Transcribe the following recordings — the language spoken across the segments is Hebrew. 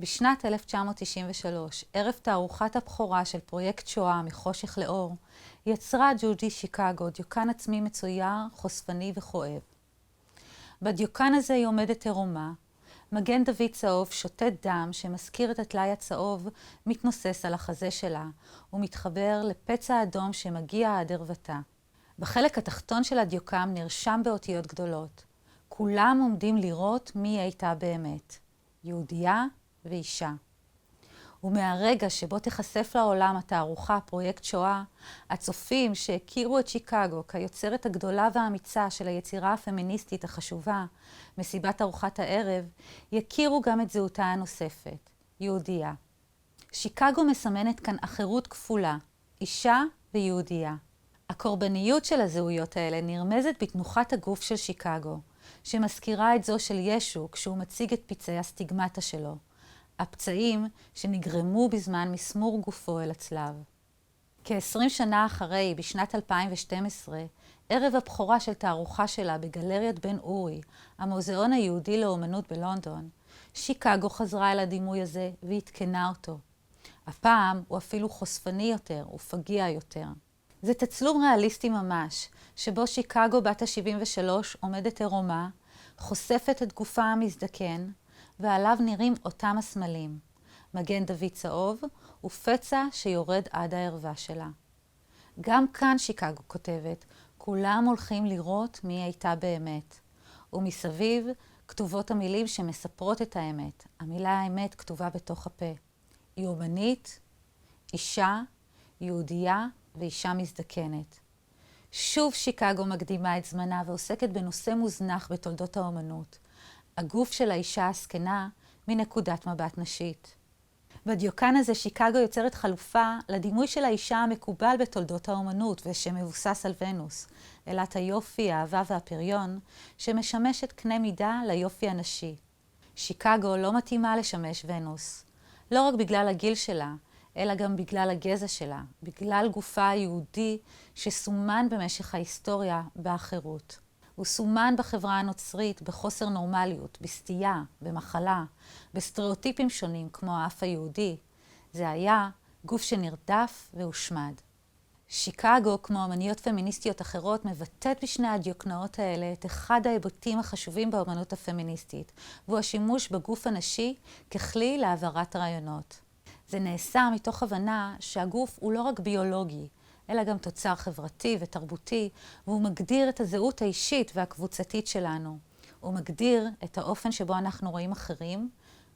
בשנת 1993, ערב תערוכת הבכורה של פרויקט שואה מחושך לאור, יצרה ג'וג'י שיקגו דיוקן עצמי מצויר, חושפני וכואב. בדיוקן הזה היא עומדת עירומה, מגן דוד צהוב שותת דם שמזכיר את הטלאי הצהוב מתנוסס על החזה שלה ומתחבר לפצע אדום שמגיע עד ערוותה. בחלק התחתון של הדיוקן נרשם באותיות גדולות. כולם עומדים לראות מי הייתה באמת. יהודייה ואישה. ומהרגע שבו תחשף לעולם התערוכה פרויקט שואה, הצופים שהכירו את שיקגו כיוצרת הגדולה והאמיצה של היצירה הפמיניסטית החשובה, מסיבת ארוחת הערב, יכירו גם את זהותה הנוספת, יהודייה. שיקגו מסמנת כאן אחרות כפולה, אישה ויהודייה. הקורבניות של הזהויות האלה נרמזת בתנוחת הגוף של שיקגו, שמזכירה את זו של ישו כשהוא מציג את פצעי הסטיגמטה שלו, הפצעים שנגרמו בזמן מסמור גופו אל הצלב. כ-20 שנה אחרי, בשנת 2012, ערב הבכורה של תערוכה שלה בגלריית בן אורי, המוזיאון היהודי לאומנות בלונדון, שיקגו חזרה אל הדימוי הזה והתקנה אותו. הפעם הוא אפילו חושפני יותר ופגיע יותר. זה תצלום ריאליסטי ממש, שבו שיקגו בת ה-73 עומדת עירומה, חושפת את גופה המזדקן, ועליו נראים אותם הסמלים, מגן דוד צהוב ופצע שיורד עד הערווה שלה. גם כאן שיקגו כותבת, כולם הולכים לראות מי הייתה באמת. ומסביב כתובות המילים שמספרות את האמת. המילה האמת כתובה בתוך הפה. היא אומנית, אישה, יהודייה ואישה מזדקנת. שוב שיקגו מקדימה את זמנה ועוסקת בנושא מוזנח בתולדות האומנות. הגוף של האישה הזקנה מנקודת מבט נשית. בדיוקן הזה שיקגו יוצרת חלופה לדימוי של האישה המקובל בתולדות האומנות ושמבוסס על ונוס, אלת היופי, האהבה והפריון, שמשמשת קנה מידה ליופי הנשי. שיקגו לא מתאימה לשמש ונוס, לא רק בגלל הגיל שלה, אלא גם בגלל הגזע שלה, בגלל גופה היהודי שסומן במשך ההיסטוריה באחרות. הוא סומן בחברה הנוצרית בחוסר נורמליות, בסטייה, במחלה, בסטריאוטיפים שונים כמו האף היהודי. זה היה גוף שנרדף והושמד. שיקגו, כמו אמניות פמיניסטיות אחרות, מבטאת בשני הדיוקנאות האלה את אחד ההיבטים החשובים באמנות הפמיניסטית, והוא השימוש בגוף הנשי ככלי להעברת רעיונות. זה נעשה מתוך הבנה שהגוף הוא לא רק ביולוגי, אלא גם תוצר חברתי ותרבותי, והוא מגדיר את הזהות האישית והקבוצתית שלנו. הוא מגדיר את האופן שבו אנחנו רואים אחרים,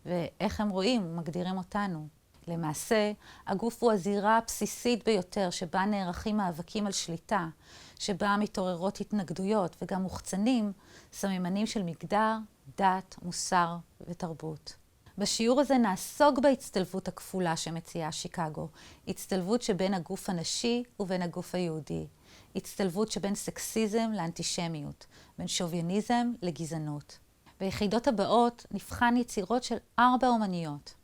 ואיך הם רואים, מגדירים אותנו. למעשה, הגוף הוא הזירה הבסיסית ביותר שבה נערכים מאבקים על שליטה, שבה מתעוררות התנגדויות וגם מוחצנים, סממנים של מגדר, דת, מוסר ותרבות. בשיעור הזה נעסוק בהצטלבות הכפולה שמציעה שיקגו, הצטלבות שבין הגוף הנשי ובין הגוף היהודי, הצטלבות שבין סקסיזם לאנטישמיות, בין שוביניזם לגזענות. ביחידות הבאות נבחן יצירות של 4 אומניות.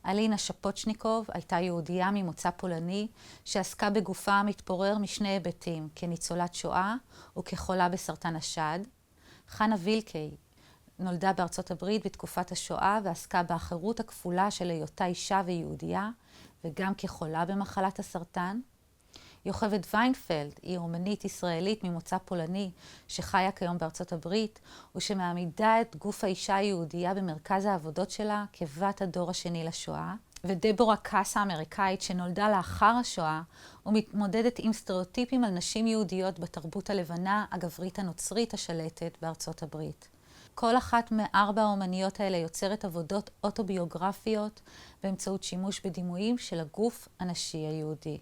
אלינה שפוצ'ניקוב הייתה יהודייה ממוצא פולני שעסקה בגופה המתפורר משני היבטים, כניצולת שואה וכחולה בסרטן השד. חנה וילקי נולדה בארצות הברית בתקופת השואה ועסקה באחרות הכפולה של היותה אישה ויהודייה וגם כחולה במחלת הסרטן. יוכבד ויינפלד היא אומנית ישראלית ממוצא פולני שחיה כיום בארצות הברית ושמעמידה את גוף האישה היהודייה במרכז העבודות שלה כבת הדור השני לשואה. ודבורה קאס האמריקאית שנולדה לאחר השואה ומתמודדת עם סטריאוטיפים על נשים יהודיות בתרבות הלבנה הגברית הנוצרית השלטת בארצות הברית. כל אחת מ4 האומניות האלה יוצרת עבודות אוטוביוגרפיות באמצעות שימוש בדימויים של הגוף הנשי היהודי.